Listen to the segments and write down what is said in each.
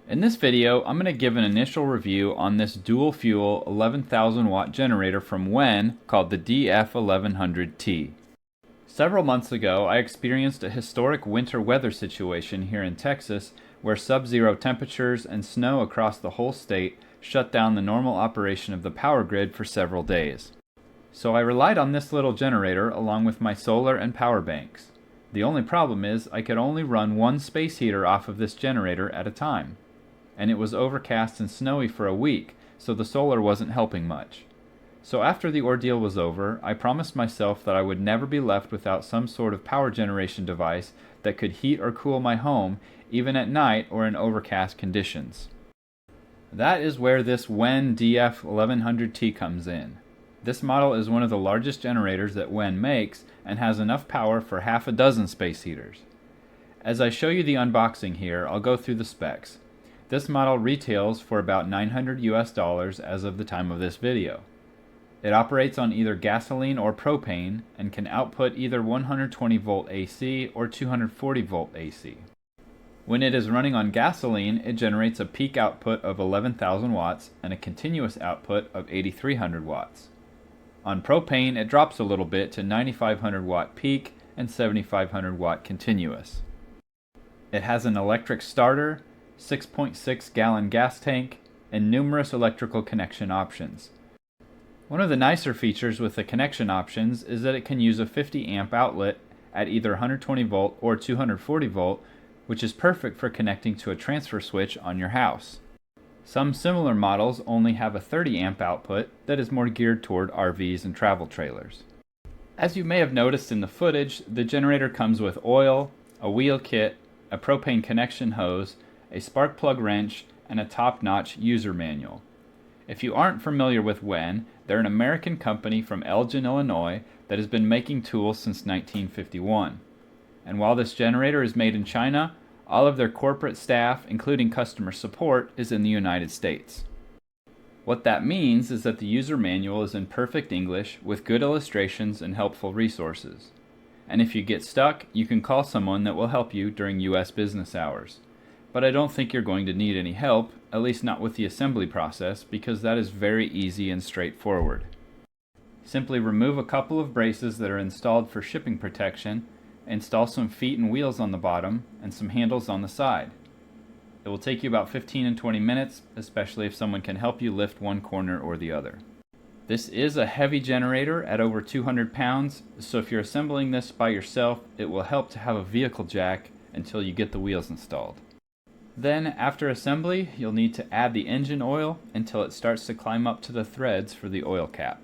In this video, I'm going to give an initial review on this dual fuel 11,000 watt generator from WEN called the DF100T. Several months ago, I experienced a historic winter weather situation here in Texas where sub-zero temperatures and snow across the whole state shut down the normal operation of the power grid for several days. So I relied on this little generator along with my solar and power banks. The only problem is I could only run one space heater off of this generator at a time. And it was overcast and snowy for a week, so the solar wasn't helping much. So after the ordeal was over, I promised myself that I would never be left without some sort of power generation device that could heat or cool my home even at night or in overcast conditions. That is where this WEN DF1100T comes in. This model is one of the largest generators that WEN makes and has enough power for half a dozen space heaters. As I show you the unboxing here, I'll go through the specs. This model retails for about $900 US as of the time of this video. It operates on either gasoline or propane and can output either 120 volt AC or 240 volt AC. When it is running on gasoline, it generates a peak output of 11,000 watts and a continuous output of 8,300 watts. On propane, it drops a little bit to 9,500 watt peak and 7,500 watt continuous. It has an electric starter, 6.6 gallon gas tank, and numerous electrical connection options. One of the nicer features with the connection options is that it can use a 50 amp outlet at either 120 volt or 240 volt, which is perfect for connecting to a transfer switch on your house. Some similar models only have a 30 amp output that is more geared toward RVs and travel trailers. As you may have noticed in the footage, the generator comes with oil, a wheel kit, a propane connection hose, a spark plug wrench, and a top-notch user manual. If you aren't familiar with WEN, they're an American company from Elgin, Illinois that has been making tools since 1951. And while this generator is made in China, all of their corporate staff, including customer support, is in the United States. What that means is that the user manual is in perfect English with good illustrations and helpful resources. And if you get stuck, you can call someone that will help you during US business hours. But I don't think you're going to need any help, at least not with the assembly process, because that is very easy and straightforward. Simply remove a couple of braces that are installed for shipping protection, install some feet and wheels on the bottom, and some handles on the side. It will take you about 15 and 20 minutes, especially if someone can help you lift one corner or the other. This is a heavy generator at over 200 pounds, so if you're assembling this by yourself, it will help to have a vehicle jack until you get the wheels installed. Then, after assembly, you'll need to add the engine oil until it starts to climb up to the threads for the oil cap.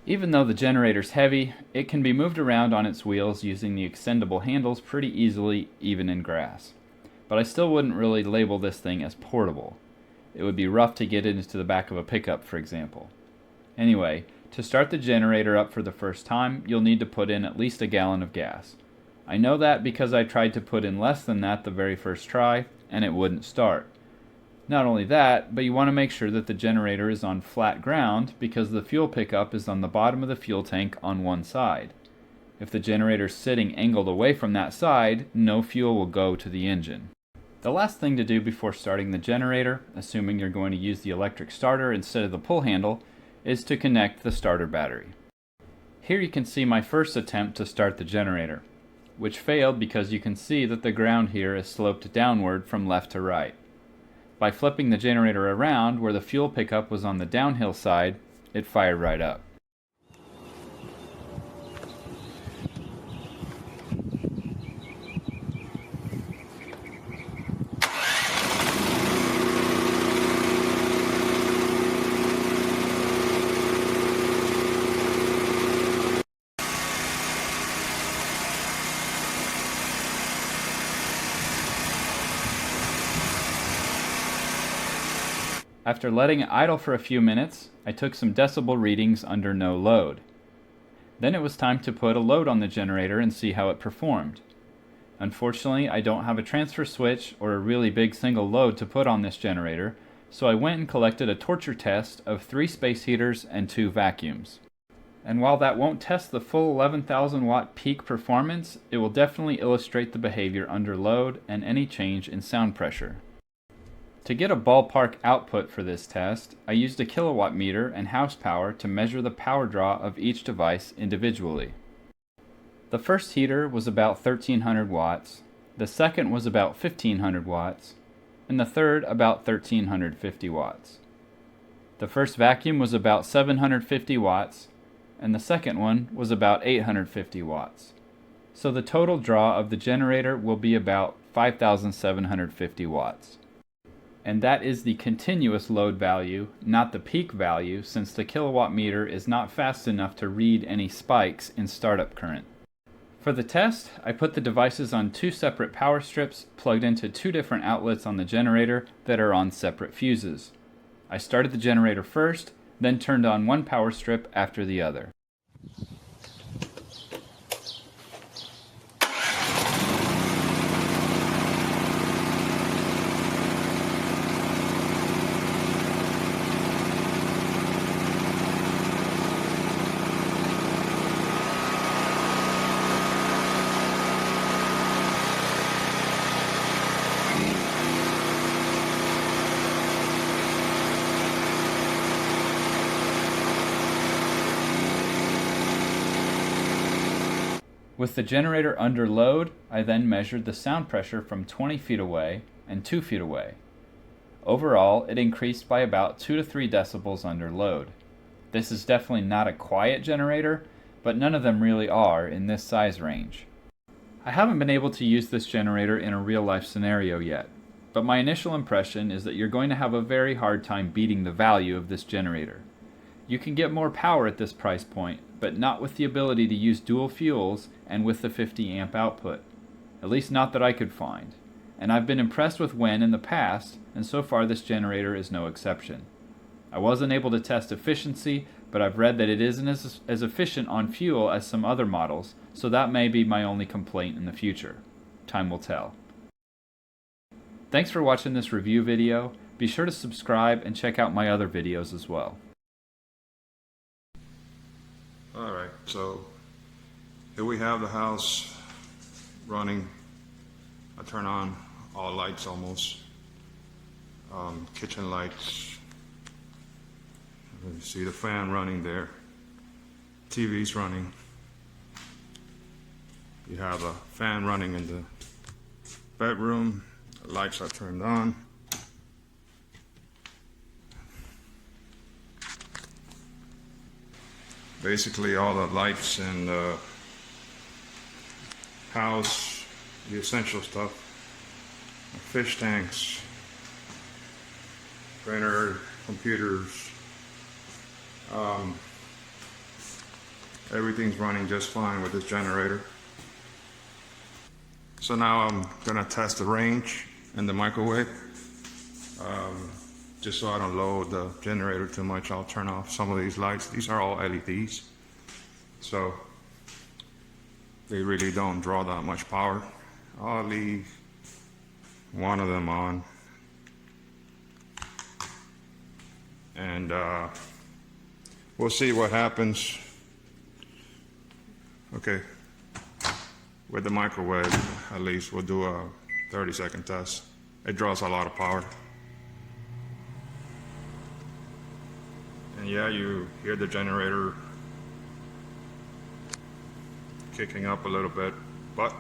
Even though the generator's heavy, it can be moved around on its wheels using the extendable handles pretty easily, even in grass. But I still wouldn't really label this thing as portable. It would be rough to get it into the back of a pickup, for example. Anyway, to start the generator up for the first time, you'll need to put in at least a gallon of gas. I know that because I tried to put in less than that the very first try, and it wouldn't start. Not only that, but you want to make sure that the generator is on flat ground because the fuel pickup is on the bottom of the fuel tank on one side. If the generator is sitting angled away from that side, no fuel will go to the engine. The last thing to do before starting the generator, assuming you're going to use the electric starter instead of the pull handle, is to connect the starter battery. Here you can see my first attempt to start the generator, which failed because you can see that the ground here is sloped downward from left to right. By flipping the generator around where the fuel pickup was on the downhill side, it fired right up. After letting it idle for a few minutes, I took some decibel readings under no load. Then it was time to put a load on the generator and see how it performed. Unfortunately, I don't have a transfer switch or a really big single load to put on this generator, so I went and collected a torture test of 3 space heaters and 2 vacuums. And while that won't test the full 11,000 watt peak performance, it will definitely illustrate the behavior under load and any change in sound pressure. To get a ballpark output for this test, I used a kilowatt meter and house power to measure the power draw of each device individually. The first heater was about 1300 watts, the second was about 1500 watts, and the third about 1350 watts. The first vacuum was about 750 watts, and the second one was about 850 watts. So the total draw of the generator will be about 5,750 watts. And that is the continuous load value, not the peak value, since the kilowatt meter is not fast enough to read any spikes in startup current. For the test, I put the devices on two separate power strips plugged into two different outlets on the generator that are on separate fuses. I started the generator first, then turned on one power strip after the other. With the generator under load, I then measured the sound pressure from 20 feet away and 2 feet away. Overall, it increased by about 2 to 3 decibels under load. This is definitely not a quiet generator, but none of them really are in this size range. I haven't been able to use this generator in a real-life scenario yet, but my initial impression is that you're going to have a very hard time beating the value of this generator. You can get more power at this price point, but not with the ability to use dual fuels and with the 50 amp output. At least not that I could find. And I've been impressed with WEN in the past, and so far this generator is no exception. I wasn't able to test efficiency, but I've read that it isn't as efficient on fuel as some other models, so that may be my only complaint in the future. Time will tell. Thanks for watching this review video. Be sure to subscribe and check out my other videos as well. Alright, so here we have the house running. I turn on all lights almost. Kitchen lights. You see the fan running there. TV's running. You have a fan running in the bedroom. The lights are turned on. Basically all the lights in the house, the essential stuff, fish tanks, printer, computers, everything's running just fine with this generator. So now I'm gonna test the range and the microwave. Just so I don't load the generator too much, I'll turn off some of these lights. These are all LEDs, so they really don't draw that much power. I'll leave one of them on, and we'll see what happens. Okay, with the microwave, at least we'll do a 30-second test. It draws a lot of power. And yeah, you hear the generator kicking up a little bit, but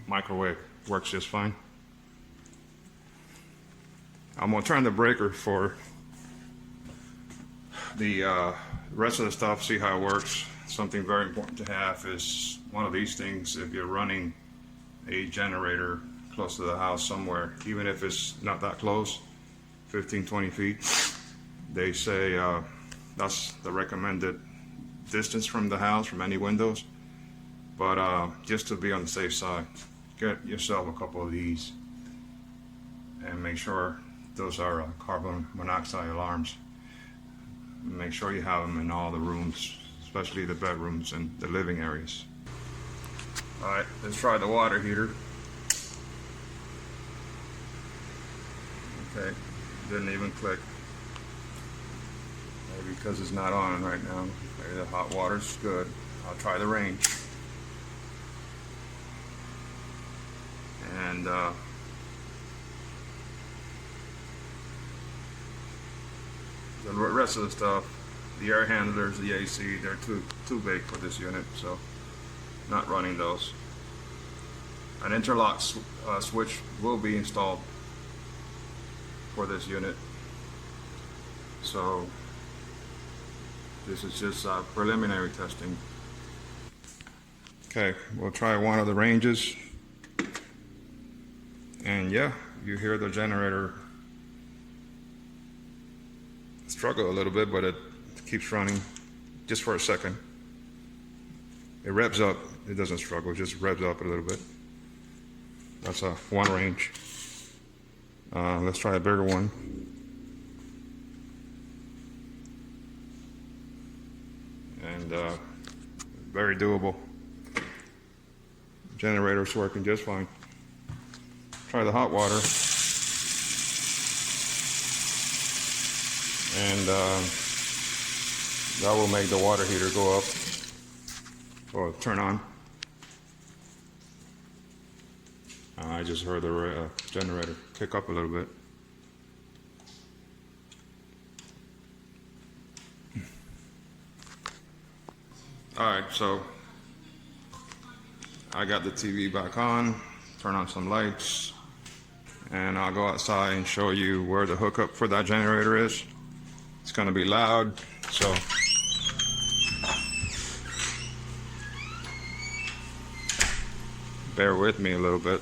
microwave works just fine. I'm gonna turn the breaker for the rest of the stuff, see how it works. Something very important to have is one of these things. If you're running a generator close to the house somewhere, even if it's not that close, 15-20 feet, they say that's the recommended distance from the house, from any windows. But just to be on the safe side, get yourself a couple of these and make sure those are carbon monoxide alarms. Make sure you have them in all the rooms, especially the bedrooms and the living areas. Alright, let's try the water heater. Okay, didn't even click. Maybe because it's not on right now. Maybe the hot water's good. I'll try the range. And The rest of the stuff, the air handlers, the AC, they're too big for this unit, so not running those. An interlock switch will be installed for this unit, so this is just preliminary testing. Okay, we'll try one of the ranges, and yeah, you hear the generator struggle a little bit, but it keeps running just for a second. It revs up, it doesn't struggle, it just revs up a little bit. That's one range. Let's try a bigger one. And very doable. Generator's working just fine. Try the hot water. And that will make the water heater go up or turn on. I just heard the generator kick up a little bit. Alright, so I got the TV back on, turn on some lights, and I'll go outside and show you where the hookup for that generator is. It's going to be loud, so bear with me a little bit.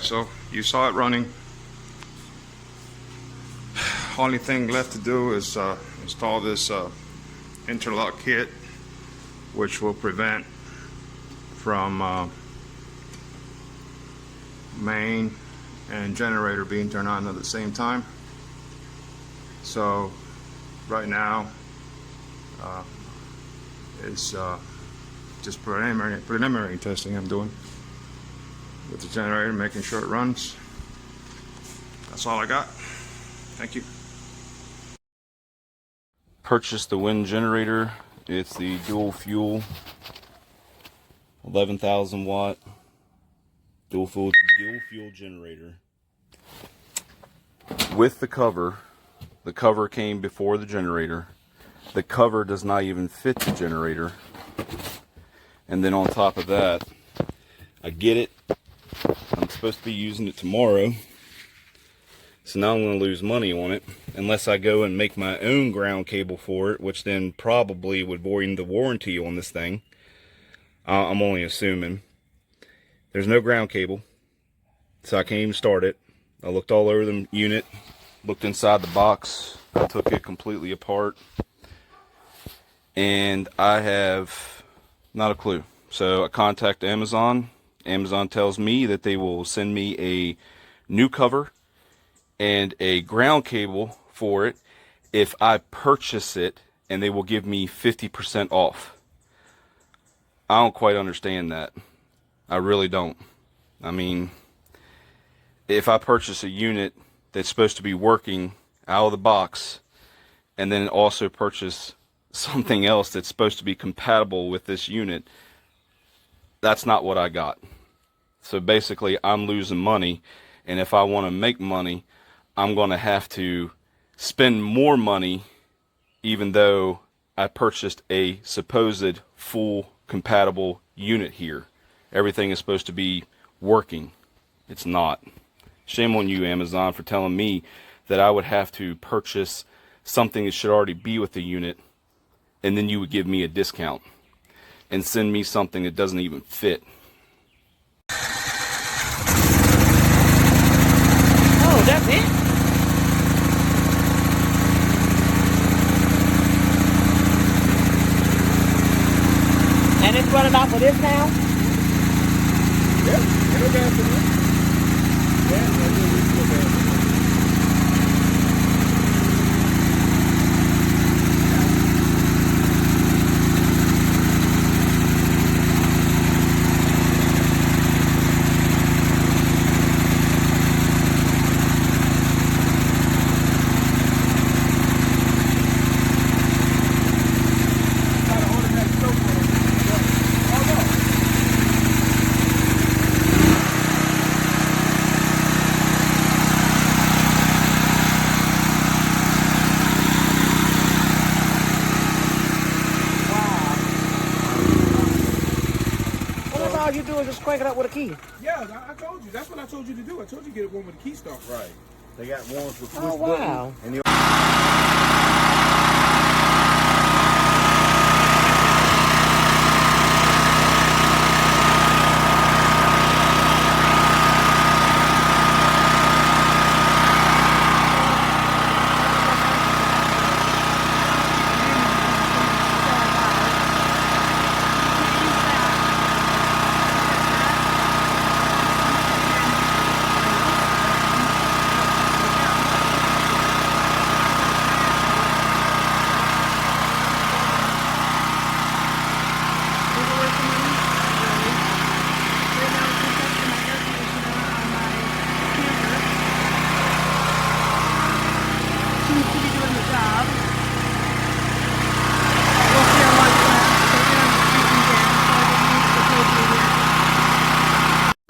So you saw it running. Only thing left to do is install this interlock kit, which will prevent from main and generator being turned on at the same time. So right now it's just preliminary testing I'm doing with the generator, making sure it runs. That's all I got. Thank you. Purchased the WEN generator. It's the dual fuel 11,000 watt dual fuel generator with the cover. The cover came before the generator. The cover does not even fit the generator, and then on top of that, I get it. I'm supposed to be using it tomorrow, so now I'm going to lose money on it unless I go and make my own ground cable for it, which then probably would void the warranty on this thing. I'm only assuming. There's no ground cable, so I can't even start it. I looked all over the unit, looked inside the box, I took it completely apart, and I have not a clue. So I contact Amazon. Amazon tells me that they will send me a new cover and a ground cable for it if I purchase it, and they will give me 50% off. I don't quite understand that. I really don't. I mean, if I purchase a unit that's supposed to be working out of the box, and then also purchase something else that's supposed to be compatible with this unit, that's not what I got. So basically, I'm losing money, and if I want to make money, I'm going to have to spend more money, even though I purchased a supposed full compatible unit here. Everything is supposed to be working. It's not. Shame on you, Amazon, for telling me that I would have to purchase something that should already be with the unit, and then you would give me a discount and send me something that doesn't even fit. Oh, that's it? And it's running off of this now? Yeah, ain't no gas in there. Yeah, there's no gas in there. All you do is just crank it up with a key. Yeah, I told you. That's what I told you to do. I told you to get one with a key stop. Right. They got ones with push Oh, wow. button, and the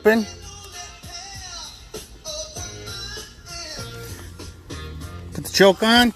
open. Put the choke on.